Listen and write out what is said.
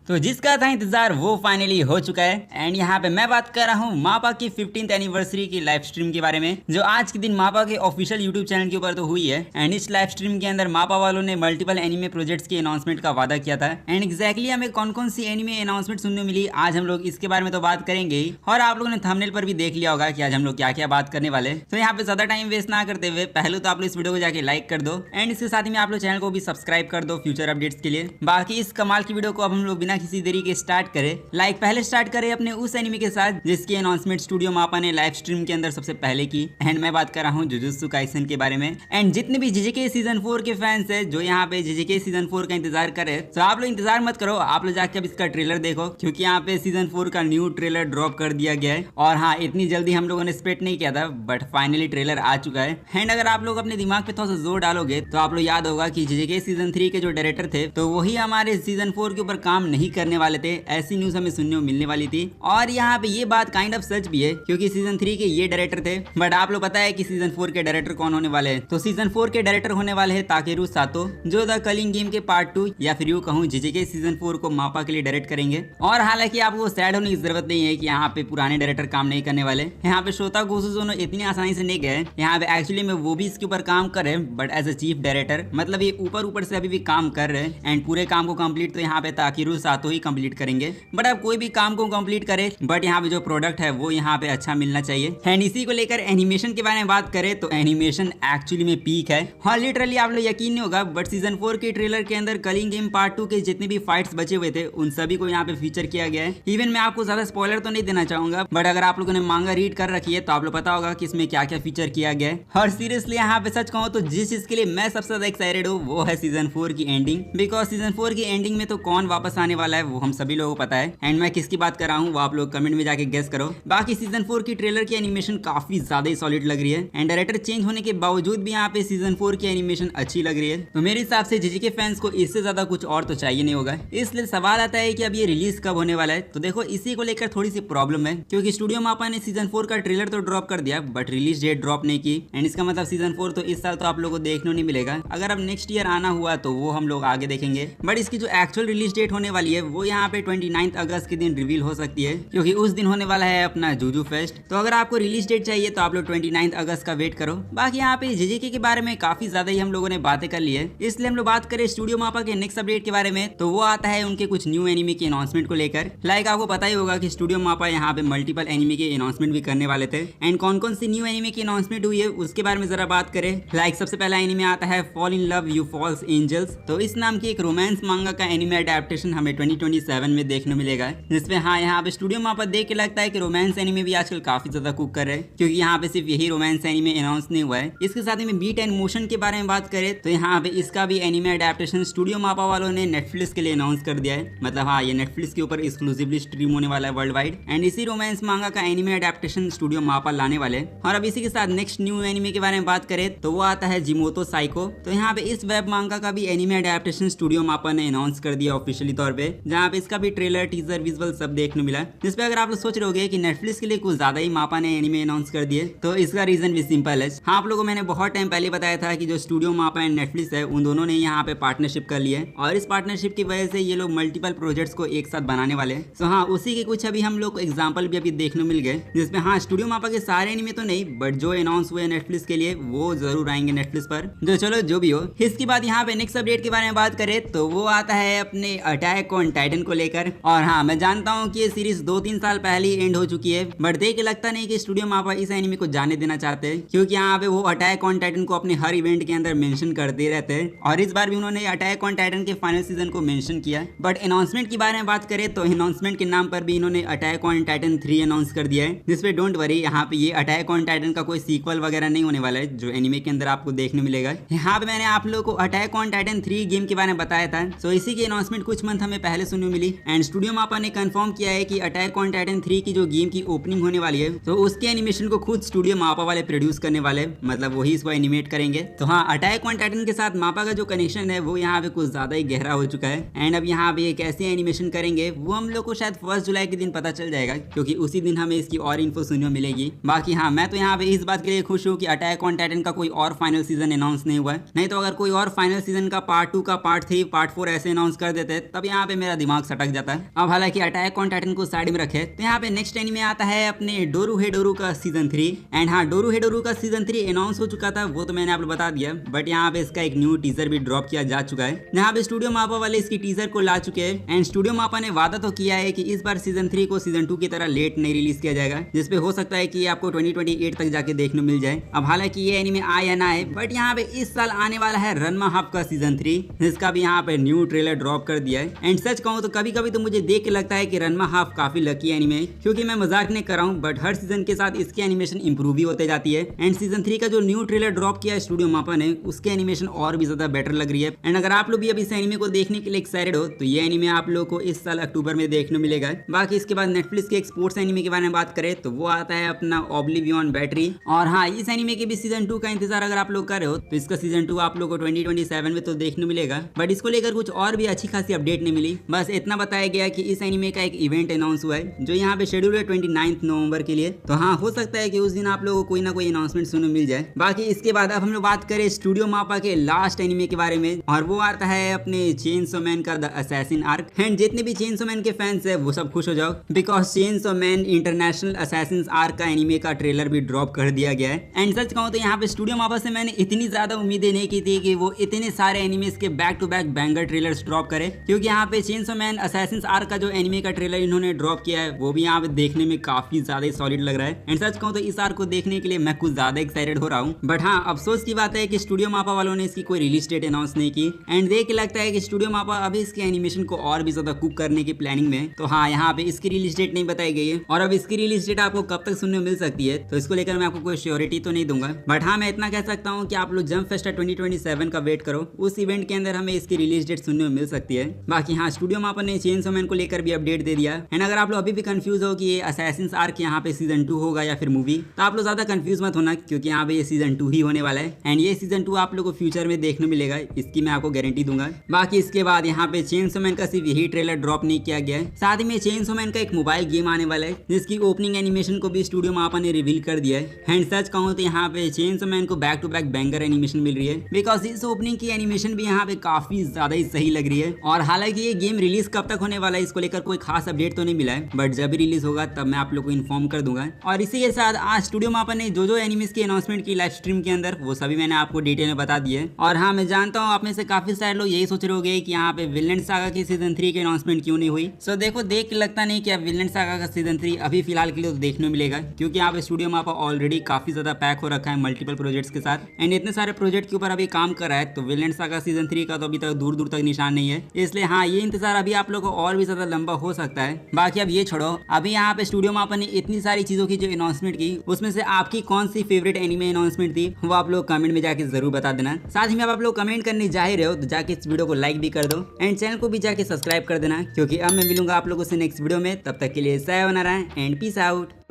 तो जिसका था इंतजार वो फाइनली हो चुका है। एंड यहाँ पे मैं बात कर रहा हूँ मापा की 15th एनिवर्सरी की लाइव स्ट्रीम के बारे में, जो आज के दिन मापा के ऑफिशियल यूट्यूब चैनल के ऊपर तो हुई है। एंड इस लाइव स्ट्रीम के अंदर मापा वालों ने मल्टीपल एनिमे प्रोजेक्ट्स के अनाउंसमेंट का वादा किया था। एंड एक्जैक्टली हमें कौन कौन सी एनिमे अनाउंसमेंट सुनने मिली, आज हम लोग इसके बारे में तो बात करेंगे ही। और आप लोगों ने थंबनेल पर भी देख लिया होगा कि आज हम लोग क्या क्या बात करने वाले। तो यहाँ पे ज्यादा टाइम वेस्ट ना करते हुए पहले तो आप लोग इस वीडियो को जाके लाइक कर दो, एंड इसके साथ ही में आप लोग चैनल को भी सब्सक्राइब कर दो फ्यूचर अपडेट्स के लिए। बाकी इस कमाल की वीडियो को अब हम लोग बिना किसी देरी के स्टार्ट करें। पहले स्टार्ट करें अपने उस एनिमे के साथ जिसकी अनाउंसमेंट स्टूडियो मापा ने लाइव स्ट्रीम के अंदर सबसे पहले की। एंड मैं बात कर रहा हूँ जुजुत्सु काइसन के बारे में। एंड जितने भी जेजेके सीजन 4 के फैंस है जो यहाँ पे जेजेके सीजन 4 का इंतजार करे, तो आप लोग इंतजार मत करो, आप लोग जाके अब इसका ट्रेलर देखो, क्योंकि यहाँ पे सीजन 4 का न्यू ट्रेलर ड्रॉप कर दिया गया है। और हाँ, इतनी जल्दी हम लोगों ने एक्सपेक्ट नहीं किया था, बट फाइनली ट्रेलर आ चुका है। एंड अगर आप लोग अपने दिमाग पे थोड़ा सा जोर डालोगे तो आप लोग याद होगा कि जेजेके सीजन 3 के जो डायरेक्टर थे तो वही हमारे सीजन 4 के ऊपर काम नहीं करने वाले थे, ऐसी न्यूज हमें सुनने को मिलने वाली थी। और यहाँ पे ये बात काइंड ऑफ सच भी है, क्योंकि सीजन 3 के ये डायरेक्टर थे। बट आप लोग पता है कि सीजन 4 के डायरेक्टर कौन होने वाले हैं? तो सीजन 4 के डायरेक्टर होने वाले हैं ताकेरू सातो, जो द कलिंग गेम के पार्ट 2 या फिर यूं कहूं जेजेके सीजन 4 को मापा के लिए डायरेक्ट करेंगे। और हालांकि आपको सैड होने की जरूरत नहीं है कि यहाँ पे पुराने डायरेक्टर काम नहीं करने वाले। यहाँ पे शोता गोसुजोनो इतनी आसानी से नहीं गए, यहाँ पे एक्चुअली में वो भी इसके ऊपर काम कर रहे हैं, but as a chief director, मतलब ये ऊपर से अभी भी काम कर रहे हैं। एंड पूरे काम को कंप्लीट तो यहाँ पे ताकेरू सातो ही कंप्लीट करेंगे। बट अब कोई भी काम को कंप्लीट करे, बट यहाँ पे जो प्रोडक्ट है वो यहाँ पे अच्छा मिलना चाहिए। एंड इसी को लेकर एनिमेशन के बारे में बात करें तो एनिमेशन एक्चुअली में पीक है। हाँ, लिटरली आप लोग यकीन नहीं होगा, बट सीजन 4 के ट्रेलर के अंदर कलिंग गेम पार्ट 2 के जितने भी फाइट्स बचे हुए थे उन सभी को यहाँ पे फीचर किया गया है। इवन मैं आपको ज्यादा स्पॉइलर तो नहीं देना चाहूंगा, बट अगर आप लोगों ने मांगा रीड कर रखी है तो आप लोग पता होगा कि इसमें क्या क्या फीचर किया गया है। और सीरियसली यहाँ पे सच कहूँ तो जिस चीज के लिए मैं सबसे ज्यादा एक्साइटेड हूँ वो है सीजन 4 की एंडिंग। बिकॉज सीजन 4 की एंडिंग में तो कौन वापस आने वाला है वो हम सभी लोगों को पता है। एंड मैं किसकी बात कर रहा हूँ वो आप लोग कमेंट में जाके गेस करो। बाकी सीजन 4 की ट्रेलर की एनिमेशन काफी ज्यादा ही सॉलिड लग रही है। एंड डायरेक्टर चेंज होने के बावजूद भी यहाँ पे सीजन 4 की एनिमेशन अच्छी लग रही है। तो मेरे हिसाब से जेजेके फैंस को इससे ज्यादा कुछ और तो चाहिए नहीं होगा। इसलिए सवाल आता है कि अब ये रिलीज कब होने वाला है। तो देखो, इसी को लेकर थोड़ी सी प्रॉब्लम है, क्योंकि स्टूडियो मापा ने सीजन 4 का ट्रेलर तो ड्रॉप कर दिया बट रिलीज डेट ड्रॉप नहीं की। एंड इसका मतलब सीजन 4 तो इस साल तो आप लोगों को देखने नहीं मिलेगा। अगर अब नेक्स्ट ईयर आना हुआ तो वो हम लोग आगे देखेंगे। बट इसकी जो एक्चुअल रिलीज डेट होने वाली है वो यहाँ पे 29 अगस्त के दिन रिवील हो सकती है, क्योंकि उस दिन होने वाला है अपना जूजू फेस्ट। तो अगर आपको रिलीज डेट चाहिए तो आप लोग 29 अगस्त का वेट करो। बाकी यहाँ पे जेजेके के बारे में काफी ज्यादा ही हम लोगों ने बातें कर ली है, इसलिए हम लोग बात करें स्टूडियो मापा के नेक्स्ट अपडेट के बारे में। तो वो आता है उनके कुछ न्यू एनिमे के अनाउंसमेंट को लेकर। आपको पता ही होगा कि स्टूडियो मापा यहाँ पे मल्टीपल एनिमे के अनाउंसमेंट भी करने वाले थे। एंड कौन कौन सी न्यू एनिमे की अनाउंसमेंट हुई है उसके बारे में जरा बात करें। सबसे पहला एनिमे आता है fall in love you falls angels. तो इस नाम की एक रोमांस मांगा का एनिमे अडेप्टेशन हमें 2027 में देखने मिलेगा, जिसमें हाँ यहाँ पे स्टूडियो मापा देख के लगता है कि रोमांस एनिमे भी आजकल काफी ज्यादा कुक कर रहे हैं, क्योंकि यहाँ पे सिर्फ यही रोमांस एनिमे अनाउंस नहीं हुआ है। इसके साथ ही में बीट एंड मोशन के बारे में बात करें तो यहाँ पे इसका भी एनिमे अडेप्टेशन स्टूडियो मापा वालों ने नेटफ्लिक्स के लिए अनाउंस कर दिया है। मतलब हाँ, ये नेटफ्लिक्स के ऊपर एक्सक्लूसिवली स्ट्रीम होने वाला है वर्ल्ड वाइड। एंड इसी रोमांस मांगा का एनिमे अडेप्टेशन स्टूडियो मापा लाने वाले। और अब इसी के साथ नेक्स्ट न्यू एनिमे के बारे में बात करें तो वो आता है जिमोतो साइको। तो यहाँ पे इस वेब मांगा का भी एनिमे अडेप्टेशन स्टूडियो मापा ने अनाउंस कर दिया ऑफिशियली तौर पे, जहाँ पे इसका भी ट्रेलर टीजर विजुअल सब देखने मिला। जिसपे अगर आप लोग सोच रहे होगे कि नेटफ्लिक्स के लिए कुछ ज्यादा ही मापा ने एनिमे अनाउंस कर दिए, तो इसका रीजन भी सिंपल है। हाँ, आप लोगों को मैंने बहुत टाइम पहले बताया था कि जो स्टूडियो मापा एंड नेटफ्लिक्स है उन दोनों ने यहाँ पे पार्टनरशिप कर लिया है, और इस पार्टनरशिप की वजह से ये लोग मल्टीपल प्रोजेक्ट्स को एक साथ बनाने वाले हैं। तो हाँ, उसी के कुछ अभी हम लोग को एग्जाम्पल भी अभी देखने मिल गए, जिसमें हाँ स्टूडियो मापा के सारे एनिमे तो नहीं, बट जो अनाउंस हुए नेटफ्लिक्स के लिए वो जरूर आएंगे नेटफ्लिक्स पर। जो चलो जो भी हो, इसके बाद यहाँ पे नेक्स्ट अपडेट के बारे में बात करें तो वो आता है अपने अटैक ऑन टाइटन को लेकर। और हाँ, मैं जानता हूँ कि ये सीरीज 2-3 साल पहले ही एंड हो चुकी है, बट देख के लगता नहीं कि स्टूडियो मापा इस एनिमे को जाने देना चाहते हैं, क्योंकि यहाँ पे वो अटैक ऑन टाइटन को अपने हर इवेंट के अंदर मेंशन करते रहते हैं। और इस बार भी उन्होंने अटैक ऑन टाइटन के फाइनल सीजन को मेंशन किया। बट अनाउंसमेंट के बारे में बात करें तो अनाउंसमेंट के नाम पर भी इन्होंने अटैक ऑन टाइटन 3 अनाउंस कर दिया है, जिसपे डोंट वरी, यहाँ पे ये अटैक ऑन टाइटन का कोई सीक्वल वगैरह नहीं होने वाला है जो एनिमे के अंदर आपको देखने मिलेगा। यहाँ पे मैंने आप लोगों को अटैक ऑन टाइटन 3 गेम के बारे में बताया था। सो इसी की अनाउंसमेंट कुछ मंथ हमें पहले सुनने मिली। एंड स्टूडियो मापा ने कंफर्म किया है कि अटैक ऑन टाइटन 3 की जो गेम की ओपनिंग होने वाली है तो उसके एनिमेशन को खुद स्टूडियो मापा वाले प्रोड्यूस करने वाले, मतलब वही इसको एनिमेट करेंगे। तो हाँ, अटैक ऑन टाइटन के साथ मापा का जो कनेक्शन है वो यहाँ पे कुछ ज्यादा ही गहरा हो चुका है। एंड अब यहाँ पे कैसे एनिमेशन करेंगे वो हम लोग को शायद 1 जुलाई के दिन पता चल जाएगा, क्योंकि उसी दिन हमें इसकी और इन्फो सुनने मिलेगी। बाकी हाँ, मैं तो यहाँ पे इस बात के लिए खुश हूँ कि अटैक ऑन टाइटन का कोई और फाइनल सीजन अनाउंस नहीं हुआ है। नहीं तो अगर कोई और फाइनल सीजन का पार्ट 2 का पार्ट 3 पार्ट 4 ऐसे अनाउंस कर देते तब यहाँ पे पे मेरा दिमाग सटक जाता है। अब हालांकि अटैक ऑन टाइटन को साइड में रखे तो यहाँ पे नेक्स्ट एनीमे आता है अपने डोरूहेडोरू का सीजन 3। एंड हाँ, डोरूहेडोरू का सीजन 3 अनाउंस हो चुका था, वो तो मैंने आप लोग बता दिया, बट यहाँ पे इसका एक न्यू टीजर भी ड्रॉप किया जा चुका है। यहाँ पे स्टूडियो मापा वाले इसकी टीजर को ला चुके हैं एंड स्टूडियो मापा ने वादा तो किया है कि इस बार सीजन 3 को सीजन 2 की तरह लेट नहीं रिलीज किया जाएगा, जिसपे हो सकता है कि ये आपको 2028 तक जाके देखने मिल जाए। अब हालांकि ये एनीमे आए या ना आए, बट यहाँ पे इस साल आने वाला है रनमा हाफ का सीजन 3, जिसका भी यहाँ पे न्यू ट्रेलर ड्रॉप कर दिया है। एंड सच कहूँ तो कभी कभी तो मुझे देख के लगता है कि रनमा हाफ काफी लकी एनीमे है, क्योंकि मैं मजाक नहीं कर रहा हूँ, बट हर सीजन के साथ इसकी एनिमेशन इंप्रूव ही होते जाती है। एंड सीजन 3 का जो न्यू ट्रेलर ड्रॉप किया है स्टूडियो मापा ने, उसकी एनिमेशन और भी ज्यादा बेटर लग रही है। एंड अगर आप लोग भी अब इस एनीमे को देखने के लिए एक्साइटेड हो तो ये एनीमे आप लोगों को इस साल अक्टूबर में देखने मिलेगा। बाकी इसके बाद नेटफ्लिक्स के एक स्पोर्ट्स एनीमे के बारे में बात करें तो वो आता है अपना ऑब्लिवियन बैटरी। और हाँ, इस एनीमे के भी सीजन 2 का इंतजार अगर आप लोग कर रहे हो तो इसका सीजन 2 आप लोग को 2027 में तो देखने मिलेगा, बट इसको लेकर कुछ और भी अच्छी खासी अपडेट नहीं मिली। बस इतना बताया गया कि इस एनीमे का एक इवेंट अनाउंस हुआ है जो यहाँ पे शेड्यूल है 29 नवंबर के लिए। तो हाँ, हो सकता है कि उस दिन आप लोगों को कोई ना कोई अनाउंसमेंट सुनने मिल जाए। बाकी इसके बाद अब हम लोग बात करें स्टूडियो मापा के लास्ट एनीमे के बारे में, और वो आता है अपने चेनसो मैन का द असैसिन आर्क। एंड जितने भी चेनसो मैन के फैंस है वो सब खुश हो जाओ, because chainsaw man international assassin arc का एनीमे का ट्रेलर भी ड्रॉप कर दिया गया है। एंड सच कहूँ तो यहाँ पे स्टूडियो मापा से मैंने इतनी ज्यादा उम्मीदें नहीं की थी कि वो इतने सारे एनिमेस के back to back banger trailers drop करे, क्योंकि यहाँ पे चेनसो मैन असैसिन आर्क का जो एनीमे का ट्रेलर इन्होंने ड्रॉप किया है वो भी यहाँ पे देखने में काफी ज्यादा सॉलिड लग रहा है। एंड सच कहूँ तो इस आर्क को देखने के लिए मैं कुछ ज्यादा एक्साइटेड हो रहा हूँ। बट हाँ, अफसोस की बात है कि स्टूडियो मापा वालों ने इसकी कोई रिलीज डेट अनाउंस नहीं की। एंड देख के लगता है कि स्टूडियो मापा अभी इसके एनिमेशन को और भी ज्यादा कुक करने की प्लानिंग में। तो हाँ, यहाँ पे इसकी रिलीज डेट नहीं बताई गई है, और अब इसकी रिलीज डेट आपको कब तक सुनने को मिल सकती है तो इसको लेकर मैं आपको कोई श्योरिटी तो नहीं दूंगा। बट हाँ, मैं इतना कह सकता हूँ कि आप लोग जंप फेस्टा 2027 का वेट करो, उस इवेंट के अंदर हमें इसकी रिलीज डेट सुनने को मिल सकती है। बाकी हाँ, स्टूडियो मापा ने चेनसो मैन को लेकर भी अपडेट दे दिया। एंड अगर आप लोग अभी भी कंफ्यूज हो कि ये असैसिन्स आर्क यहाँ पे सीजन 2 होगा या फिर मूवी, तो आप लोग ज्यादा कंफ्यूज मत होना, क्योंकि यहाँ पे ये सीजन 2 ही होने वाला है। एंड ये सीजन 2 आप लोग को फ्यूचर में देखने मिलेगा, इसकी मैं आपको गारंटी दूंगा। बाकी इसके बाद यहाँ पे चेनसो मैन का सिर्फ यही ट्रेलर ड्रॉप नहीं किया गया है, साथ ही में चेनसो मैन का एक मोबाइल गेम आने वाला है जिसकी ओपनिंग एनिमेशन को भी स्टूडियो मापा ने रिवील कर दिया है। एंड सच कहूँ तो यहाँ पे चेनसो मैन को back to back banger animation मिल रही है, बिकॉज इस ओपनिंग की एनिमेशन भी यहाँ पे काफी ज्यादा ही सही लग रही है। और हालांकि ये गेम रिलीज कब तक होने वाला है इसको लेकर कोई खास अपडेट तो नहीं मिला है, बट जब भी रिलीज होगा तब मैं आप लोग को इन्फॉर्म कर दूंगा। और इसी के साथ आज स्टूडियो मापा ने जो एनिमेस की अनाउंसमेंट की लाइव स्ट्रीम के अंदर, वो सभी मैंने आपको डिटेल में बता दिए। और हाँ, मैं जानता हूँ आप में से काफी सारे लोग यही सोच रहे होंगे कि यहाँ पे विलेन सागा की सीजन 3 की अनाउंसमेंट क्यों नहीं हुई। सो देखो, देख के लगता नहीं कि अब विलेन सागा का सीजन 3 अभी फिलहाल के लिए तो देखने मिलेगा, क्योंकि यहाँ पे स्टूडियो मापा ऑलरेडी काफी ज्यादा पैक हो रखा है मल्टीपल प्रोजेक्ट्स के साथ। एंड इतने सारे प्रोजेक्ट के ऊपर अभी काम कर रहा है, तो विलेन सागा सीजन 3 का तो अभी तक दूर दूर तक निशान नहीं है। इसलिए हाँ, ये इंतजार अभी आप लोगों को और भी ज्यादा लंबा हो सकता है। बाकी अब ये छोड़ो, अभी यहाँ पे स्टूडियो मापा ने इतनी सारी चीजों की जो अनाउंसमेंट की, उसमें से आपकी कौन सी फेवरेट एनिमे अनाउंसमेंट थी वो आप लोग कमेंट में जाके जरूर बता देना। साथ ही में आप लोग कमेंट करने जा ही रहे हो तो जाके इस वीडियो को लाइक भी कर दो एंड चैनल को भी जाके सब्सक्राइब कर देना, क्योंकि अब मैं मिलूंगा आप लोगों से नेक्स्ट वीडियो में। तब तक के लिए सायोनारा एंड पीस आउट।